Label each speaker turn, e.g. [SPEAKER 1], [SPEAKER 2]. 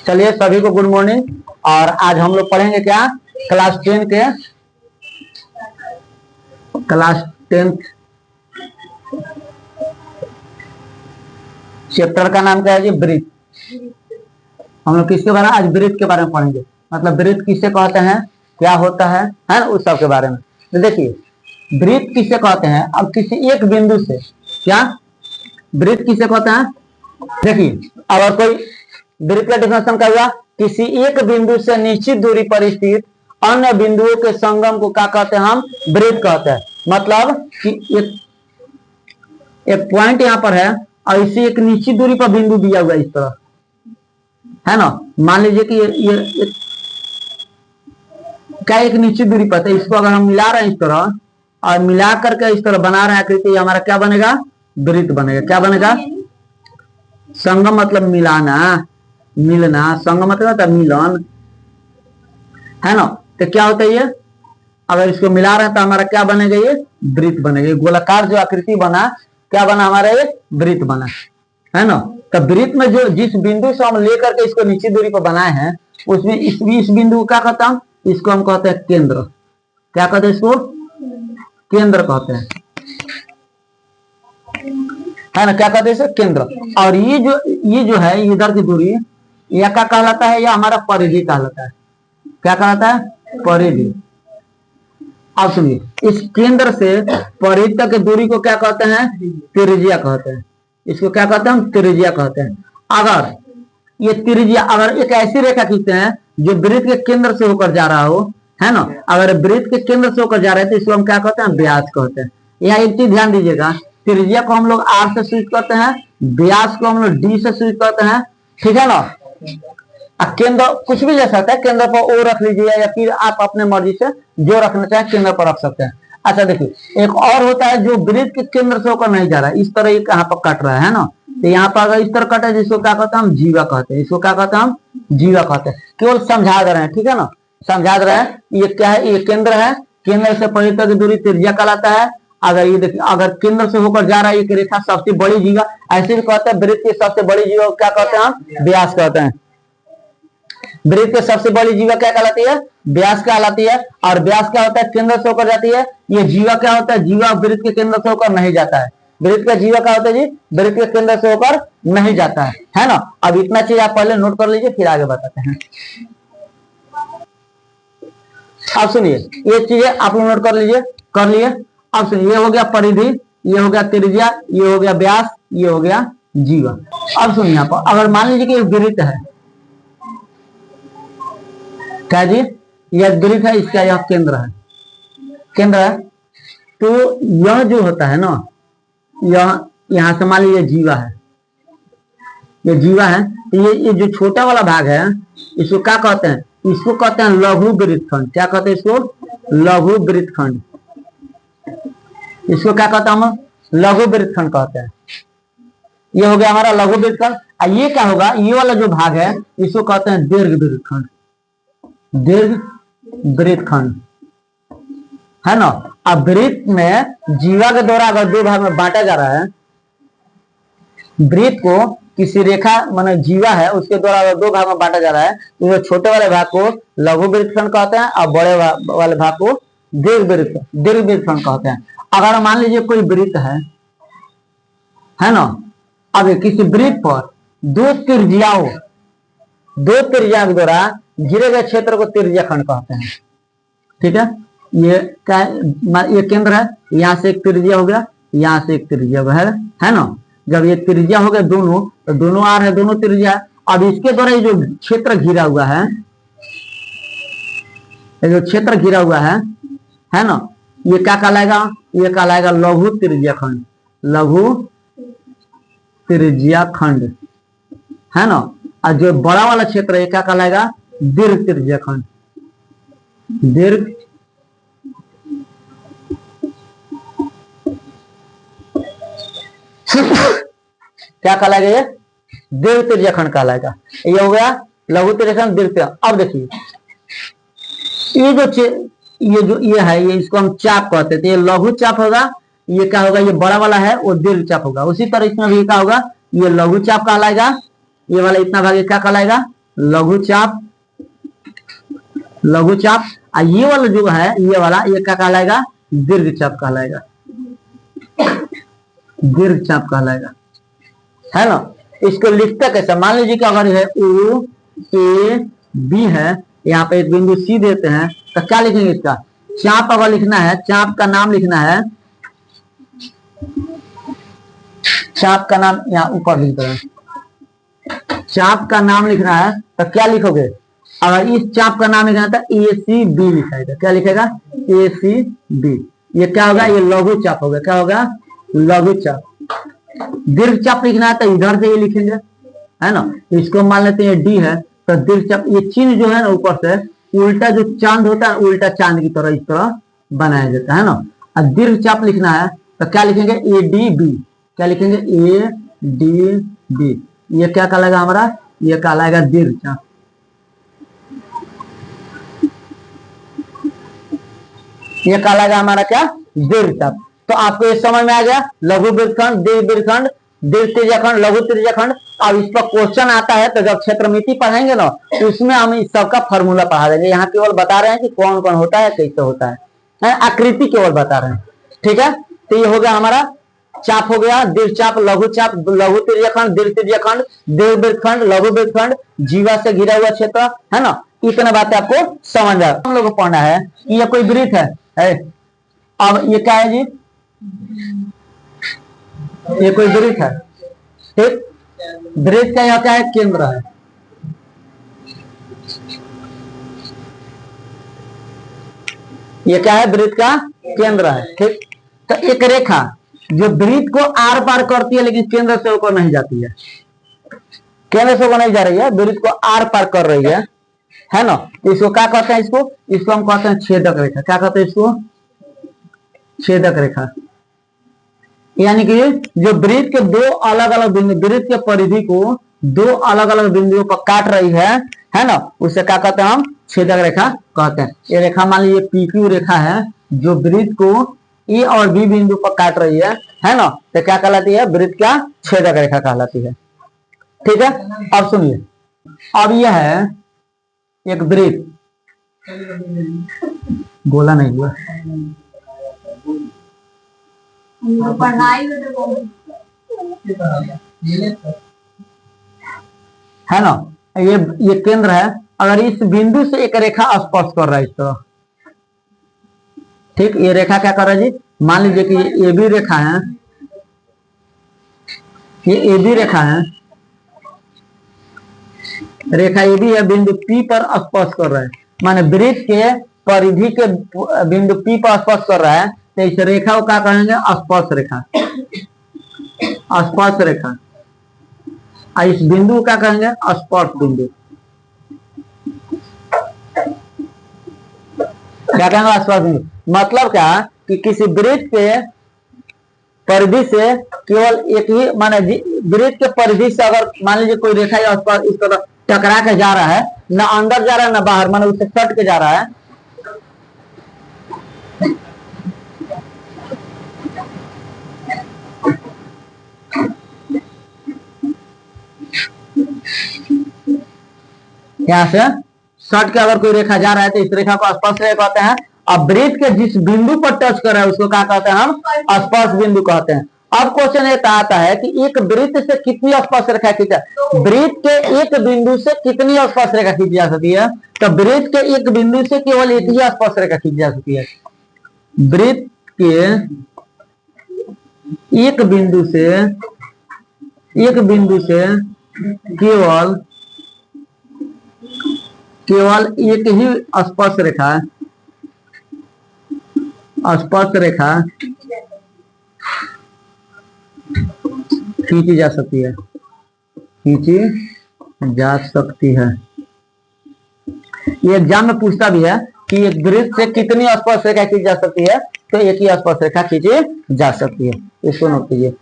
[SPEAKER 1] चलिए सभी को गुड मॉर्निंग। और आज हम लोग पढ़ेंगे क्या, क्लास 10 चैप्टर का नाम क्या है जी, ब्रीथ। हम लोग किसके बारे में आज ब्रीथ के बारे में पढ़ेंगे, मतलब ब्रीथ किसे कहते हैं, क्या होता है ना, उस सब के बारे में। तो देखिए ब्रीथ किसे कहते हैं, अब किसी एक बिंदु से क्या ब्रीथ किसे कहते हैं। देखिए अगर कोई ब्रीथ का डिफिनेशन क्या हुआ, किसी एक बिंदु से निश्चित दूरी पर स्थित अन्य बिंदुओं के संगम को क्या कहते हैं, हम ब्रीथ कहते हैं। मतलब कि एक पॉइंट यहाँ पर है और इसी एक निश्चित दूरी पर बिंदु दिया हुआ है इस तरह, है ना। मान लीजिए कि ये क्या एक निश्चित दूरी पर, तो इसको अगर हम मिला रहे हैं इस तरह और मिला करके इस तरह बना रहे हैं आकृति, हमारा क्या बनेगा, ब्रीथ बनेगा। क्या बनेगा, संगम मतलब मिलाना, मिलना, संगम मतलब मिलन, है ना। तो क्या होता है ये, अगर इसको मिला रहे हैं तो हमारा क्या बनेगा, ये ब्रीथ बनेगा। गोलाकार जो आकृति बना, क्या बना हमारा, ये ब्रीथ बना, है ना। तो ब्रीथ में जो जिस बिंदु से हम लेकर के इसको निश्चित दूरी पर बनाए हैं, उसमें इस बिंदु को क्या कहता हूं, इसको हम कहते हैं केंद्र। क्या कहते हैं इसको, केंद्र कहते हैं, है ना। क्या कहते हैं इसे, केंद्र। और ये जो है इधर की दूरी, यह क्या कहलाता है, यह हमारा परिधि कहलाता है। क्या कहलाता है, परिधि। अब सुनिए, इस केंद्र से परिधि तक की दूरी को क्या कहते हैं, त्रिज्या कहते हैं। इसको क्या कहते हैं, हम त्रिज्या कहते हैं। अगर ये त्रिज्या, अगर एक ऐसी रेखा खींचते हैं जो वृत्त के केंद्र से होकर जा रहा हो, है ना, अगर वृत्त के केंद्र से होकर जा रहे हैं तो इसको हम क्या कहते हैं, व्यास कहते हैं। यहाँ एक चीज ध्यान दीजिएगा, त्रिज्या को हम लोग आर से सूचित करते हैं, व्यास को हम लोग डी से सूचित करते हैं, ठीक है ना। केंद्र कुछ भी ले सकते हैं, केंद्र पर ओ रख लीजिए या फिर आप अपने मर्जी से जो रखना चाहे केंद्र पर रख सकते हैं। अच्छा देखिए, एक और होता है जो वृत्त के केंद्र से होकर नहीं जा रहा है, इस तरह यहाँ पर कट रहा है ना। तो यहाँ पर अगर इस तरह कटे जिसको क्या कहते हैं, हम जीवा कहते हैं। इसको क्या कहते हैं, हम जीवा कहते हैं। केवल समझा दे रहे हैं, ठीक है ना, समझा दे रहे हैं। ये क्या है, ये केंद्र है, केंद्र से परिधि तक की दूरी त्रिज्या कहलाता है। अगर ये देखिए, अगर केंद्र से होकर जा रहा है एक रेखा, सबसे बड़ी जीवा, ऐसे भी कहते हैं वृत्त की सबसे बड़ी जीवा क्या कहते हैं, हम व्यास कहते हैं। वृत्त की सबसे बड़ी जीवा क्या कहलाती है, व्यास कहलाती है। और व्यास क्या होता है, केंद्र से होकर जाती है। ये जीवा क्या होता है, जीवा वृत्त के केंद्र से होकर नहीं जाता है। वृत्त का जीवा क्या होता है जी, वृत्त के केंद्र से होकर नहीं जाता है ना। अब इतना चीज आप पहले नोट कर लीजिए, फिर आगे बताते हैं। अब सुनिए, ये चीजें आप लोग नोट कर लीजिए, कर लिए। अब सुनिए, ये हो गया परिधि, ये हो गया त्रिज्या, ये हो गया व्यास, ये हो गया जीवा। अब सुनिए यहाँ पर, अगर मान लीजिए कि वृत्त है, क्या जी, यह वृत्त है, इसका यह केंद्र है, केंद्र है। तो यह जो होता है ना, यह यहां से मान लीजिए जीवा है, ये जीवा है। तो ये जो छोटा वाला भाग है, इसको क्या कहते हैं, इसको कहते हैं लघु वृत्तखंड। क्या कहते हैं इसको, लघु वृत्तखंड। इसको क्या कहते हैं हम, लघु वृत्तखंड कहते हैं। ये हो गया हमारा लघु वृत्तखंड। और ये क्या होगा, ये वाला जो भाग है इसको कहते हैं दीर्घ वृत्तखंड, दीर्घ वृत्तखंड, है ना। अब वृत्त में जीवा के द्वारा अगर दो भाग में बांटा जा रहा है, वृत्त को किसी रेखा माने जीवा है उसके द्वारा अगर दो भाग में बांटा जा रहा है, तो छोटे वाले भाग को लघु वृत्तखंड कहते हैं और बड़े वाले भाग को दीर्घ वृत्तखंड कहते हैं। अगर मान लीजिए कोई वृत्त है ना, अब किसी वृत्त पर दो त्रिज्याओं के द्वारा घिरे गए क्षेत्र को त्रिज्या खंड कहते हैं, ठीक है। ये क्या है, ये केंद्र है, यहाँ से एक त्रिज्या हो गया, यहाँ से एक त्रिज्या है ना। जब ये त्रिज्या हो गया दोनों, तो दोनों आ रहे हैं, दोनों त्रिज्या। अब इसके द्वारा ये जो क्षेत्र घिरा हुआ है, ये जो क्षेत्र घिरा हुआ है ना, ये क्या कहलाएगा, ये कहलाएगा लघु त्रिज्या खंड, लघु त्रिज्या खंड, है ना। और जो बड़ा वाला क्षेत्र है क्या कहलाएगा, दीर्घ त्रिज्या खंड, दीर्घ क्या कहलाएगा, ये दीर्घ त्रिज्या खंड कहलाएगा। ये हो गया लघु त्रिज्या खंड, दीर्घ त्रिज्या। अब देखिए, ये है, ये इसको हम चाप कहते हैं। तो ये लघु चाप होगा, ये क्या होगा, ये बड़ा वाला है वो दीर्घ चाप होगा। उसी तरह इसमें भी क्या होगा, ये लघु चाप कहलाएगा, ये वाला इतना भाग क्या कहलाएगा, लघु चाप, लघु चाप। और ये वाला जो है, ये वाला, ये क्या कहलाएगा? दीर्घ चाप कहलाएगा, दीर्घ चाप कहलाएगा, है ना। इसको लिखते कैसे? मान लीजिए कि अगर है ओ ए बी है, यहाँ पे एक बिंदु सी देते हैं, तो क्या लिखेंगे इसका? चाप अगर लिखना है, चाप का नाम लिखना है, चाप का नाम यहाँ ऊपर लिख रहे हैं, चाप का नाम लिखना है तो क्या लिखोगे? अगर इस चाप का नाम लिखना है तो ए सी बी लिखाएगा। क्या लिखेगा? ए सी बी। ये क्या होगा? ये लघु चाप होगा। क्या होगा? लघु चाप। दीर्घ चाप लिखना है तो इधर से ये लिखेंगे, है ना। इसको मान लेते हैं डी है, तो दीर्घ चाप, ये चिन्ह जो है ना ऊपर से उल्टा जो चांद होता है, उल्टा चांद की तरह इस तरह बनाया जाता है ना। और दीर्घ चाप लिखना है तो क्या लिखेंगे? A D B. क्या लिखेंगे? A D B. ये क्या कहलाएगा हमारा? ये कहलाएगा दीर्घ चाप। ये कहलाएगा हमारा क्या? दीर्घ चाप। तो आपको ये समझ में आ गया, लघु वृत्तखंड, दीर्घ वृत्तखंड, दीर्घ त्रिज्याखंड, लघु त्रिज्याखंड। अब इस पर क्वेश्चन आता है तो जब क्षेत्रमिति पढ़ेंगे ना, तो उसमें हम इस सबका फॉर्मूला पढ़ा देंगे। यहाँ केवल बता रहे हैं कि कौन कौन होता है, कैसे होता है, आकृति केवल बता रहे हैं। ठीक है, तो ये हो गया हमारा चाप, हो गया दीर्घ चाप, लघु चाप, लघु त्रिज्याखंड, दीर्घ त्रिज्याखंड, दीर्घ वृत्तखंड, लघु वृत्तखंड, जीवा से घिरा हुआ क्षेत्र, है ना। इतना बातें आपको समझ आ, हम लोग को पढ़ना है कि ये कोई वृत्त है। अब ये क्या है जी? ये कोई वृत्त है, ठीक। वृत्त का यह क्या है? केंद्र है। ये क्या है? वृत्त का केंद्र है, ठीक। तो एक रेखा जो वृत्त को आर पार करती है लेकिन केंद्र से होकर नहीं जाती है, केंद्र से होकर नहीं जा रही है, वृत्त को आर पार कर रही है ना। इसको क्या कहते हैं? इसको हम कहते हैं छेदक रेखा। क्या कहते हैं इसको? छेदक रेखा। यानी कि जो वृत्त के दो अलग अलग बिंदु, वृत्त के परिधि को दो अलग अलग बिंदुओं पर काट रही है ना, उसे क्या कहते हैं? हम छेदक रेखा कहते हैं। ये रेखा मान लीजिए पीक्यू रेखा है जो वृत्त को ए और बी बिंदु पर काट रही है ना, तो क्या कहलाती है? वृत्त का छेदक रेखा कहलाती है। ठीक है, अब सुनिए, अब यह है एक वृत्त, गोला नहीं हुआ है ना, ये केंद्र है। अगर इस बिंदु से एक रेखा स्पर्श कर रहा है इस तरह, ठीक। ये रेखा क्या कर रहा है जी? मान लीजिए कि ये भी रेखा है, ये भी रेखा है, रेखा ये भी है, बिंदु P पर स्पर्श कर रहा है, माने वृत्त के परिधि के बिंदु P पर स्पर्श कर रहा है, तो इस रेखा को क्या कहेंगे? स्पर्श रेखा, स्पर्श रेखा। और इस बिंदु को क्या कहेंगे? स्पर्श बिंदु। क्या कहेंगे? स्पर्श बिंदु। मतलब क्या कि किसी वृत्त के परिधि से केवल एक ही, माने वृत्त के परिधि से अगर मान लीजिए कोई रेखा इस तरह टकरा के जा रहा है, ना अंदर जा रहा है ना बाहर, माने उससे कट के जा रहा है, यहाँ से सट के अगर कोई रेखा जा रहा है तो इस रेखा को स्पर्श रेखा कहते हैं। अब वृत्त के जिस बिंदु पर टच कर रहा है उसको क्या कहते हैं? हम स्पर्श बिंदु कहते हैं। अब क्वेश्चन ये आता है कि एक वृत्त से कितनी स्पर्श रेखा खींचा, वृत्त के एक बिंदु से कितनी स्पर्श रेखा खींची जा सकती है? तो वृत्त के एक बिंदु से केवल एक ही स्पर्श रेखा खींची जा सकती है। वृत्त के एक बिंदु से केवल एक ही स्पर्श रेखा खींची जा सकती है, ये एग्जाम में पूछता भी है कि एक वृत्त से कितनी स्पर्श रेखा खींची जा सकती है, तो एक ही स्पर्श रेखा खींची जा सकती है। इसको नोट कीजिए।